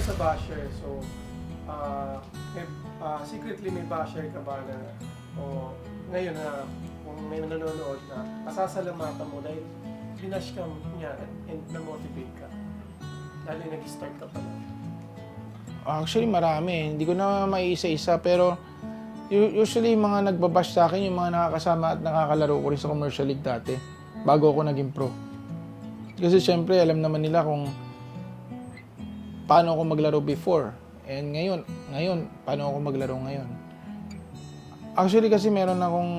sa basher, so secretly may basher ka ba na o ngayon na kung may nanonood na pasasalamatan mo dahil binash ka niya and na-motivate ka dahil nag-start ka pa lang? Actually, marami. Hindi ko na maiisa-isa, pero usually, mga nagbabash sa akin, yung mga nakakasama at nakakalaro ko rin sa commercial league dati, bago ako naging pro. Kasi syempre, alam naman nila kung paano ako maglaro before. And ngayon, paano ako maglaro ngayon. Actually, kasi meron akong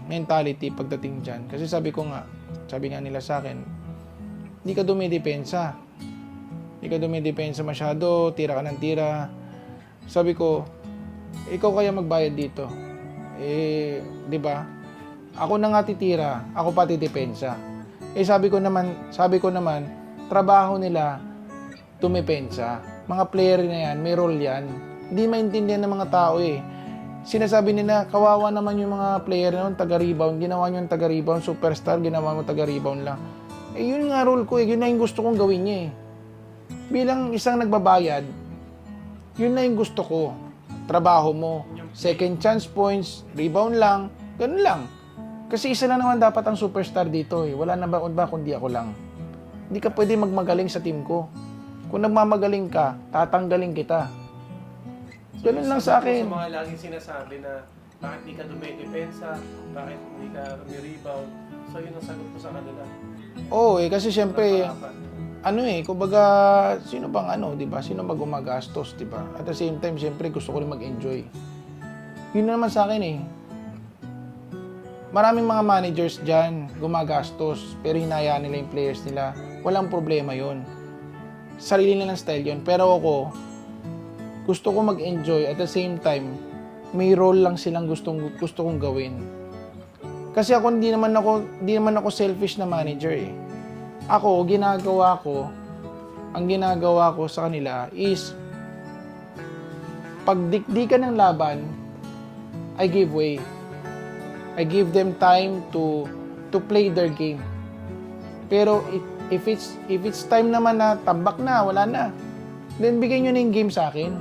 mentality pagdating dyan. Kasi sabi nga nila sa akin, hindi ka dumidepensa. Hindi ka dumidepensa masyado, tira ka ng tira. Sabi ko, ikaw kaya magbayad dito. Di ba? Ako na nga titira, ako pa tidepensa. Sabi ko naman, trabaho nila tumepensa. Mga player na yan, may role yan. Hindi maintindihan ng mga tao eh. Sinasabi nila, kawawa naman yung mga player noon, taga-rebound. Ginawa nyo yung taga-rebound, superstar, ginawa mo taga-rebound lang. Yun nga role ko eh. Yun na yung gusto kong gawin niya eh. Bilang isang nagbabayad, yun na yung gusto ko. Trabaho mo, second chance points, rebound lang, ganun lang. Kasi isa lang naman dapat ang superstar dito eh. Wala na ba kundi ako lang. Hindi ka pwede magmagaling sa team ko. Kung nagmamagaling ka, tatanggalin kita. Ganun lang sa akin. Sa mga laging sinasabi na bakit di ka dumidepensa, bakit hindi ka rebound. So yun ang sagot ko sa kanila. Oo kasi syempre, kumbaga, sino bang di ba? Sino ba gumagastos, di ba? At the same time, syempre, gusto ko rin mag-enjoy. Yun naman sa akin eh. Maraming mga managers dyan, gumagastos, pero hinayaan nila yung players nila. Walang problema yun. Sarili nilang style yun. Pero ako, gusto ko mag-enjoy. At the same time, may role lang silang gusto kong gawin. Kasi ako, hindi naman ako selfish na manager eh. Ako, ang ginagawa ko sa kanila is, pagdikdikan ng laban, I give way. I give them time to play their game. Pero if it's time naman na tambak na, wala na, then bigay nyo na yung game sa akin.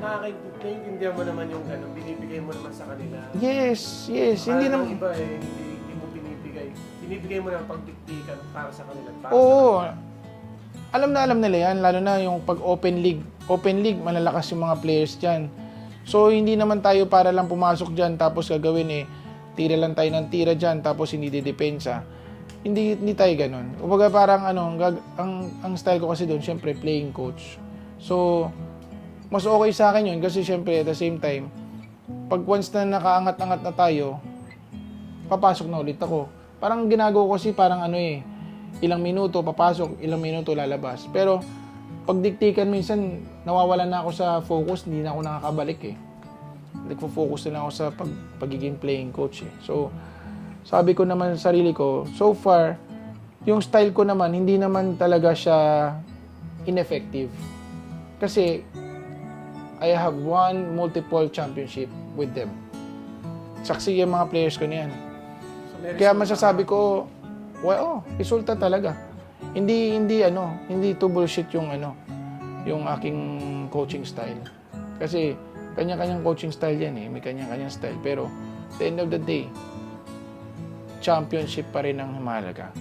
Nakakaintindihan mo naman yung binibigay mo naman sa kanila. Yes. Hindi naman. Iba eh, hindi mo binibigay. Binibigay mo ng pagdikdikan para sa kanila. Oo. Alam nila yan, lalo na yung pag open league, malalakas yung mga players dyan. So, hindi naman tayo para lang pumasok dyan, tapos gagawin tira lang tayo ng tira dyan, tapos hindi didepensa. Hindi tayo ganun. Kumbaga parang ang style ko kasi doon, syempre, playing coach. So, mas okay sa akin yun, kasi syempre, at the same time, pag once na nakaangat-angat na tayo, papasok na ulit ako. Parang ginagawa ko kasi parang ilang minuto papasok, ilang minuto lalabas. Pero pagdiktikan minsan nawawalan na ako sa focus, hindi na ako nakakabalik eh. Nagfo-focus na ako sa pagiging playing coach eh. So sabi ko naman sa sarili ko, so far yung style ko naman hindi naman talaga siya ineffective. Kasi I have won multiple championship with them. Saksi yung mga players ko niyan. Kaya masasabi ko, resulta talaga. Hindi to bullshit yung aking coaching style. Kasi kanya-kanyang coaching style yan eh, may kanya-kanyang style. Pero at the end of the day, championship pa rin ang mahalaga.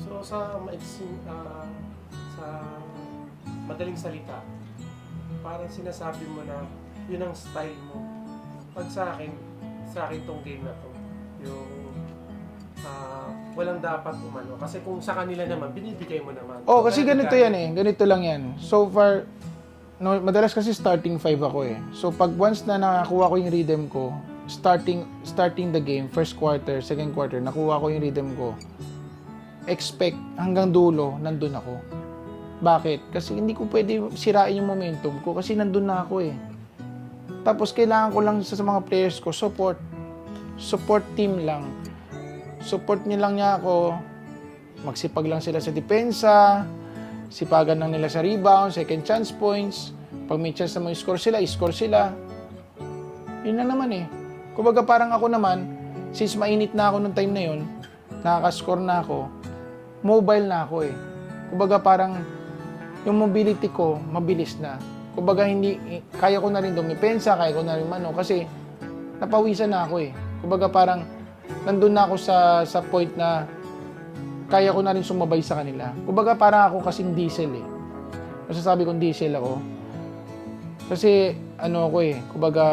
So sa madaling salita, parang sinasabi mo na yun ang style mo. Pag sa akin tong game na to, yung walang dapat umano. Kasi kung sa kanila naman, binibigay mo naman. Kasi ganito yan eh. Ganito lang yan. So far, madalas kasi starting 5 ako eh. So pag once na nakakuha ko yung rhythm ko, starting the game, first quarter, second quarter, nakuha ko yung rhythm ko, expect hanggang dulo, nandun ako. Bakit? Kasi hindi ko pwede sirain yung momentum ko kasi nandun na ako eh. Tapos kailangan ko lang sa mga players ko, support team lang. Support niya lang niya ako, magsipag lang sila sa depensa, sipagan lang nila sa rebound, second chance points, pag may chance na mag-score sila, i-score sila. Yun na naman eh. Kumbaga parang ako naman, since mainit na ako nung time na yun, nakaka-score na ako, mobile na ako eh. Kumbaga parang yung mobility ko mabilis na. Kumbaga hindi kaya ko na rin dumipensa, kaya ko na rin kasi napawisan na ako eh. Kumbaga parang nandun na ako sa point na kaya ko na rin sumabay sa kanila. Kumbaga parang ako kasing diesel eh. Masasabi kong diesel ako. Kasi ano ako eh, kumbaga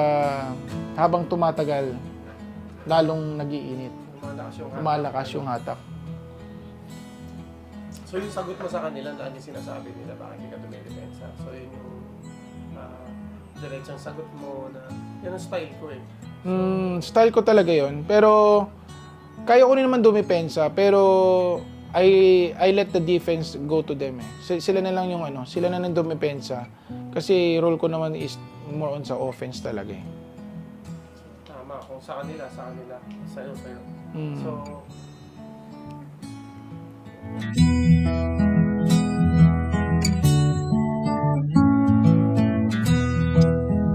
habang tumatagal, lalong nagiinit. Lumalakas yung hatak. So yung sagot mo sa kanila, ano yung sinasabi nila, bakit hindi ka dumidepensa? So yun yung diretsang sagot mo na, yan ang style ko eh. Style ko talaga yon. Pero kaya ko rin naman dumipensa, pero I let the defense go to them eh. Sila na lang yung sila na nang dumipensa. Kasi role ko naman is more on sa offense talaga eh. Tama, kung sa kanila, sa'yo. So,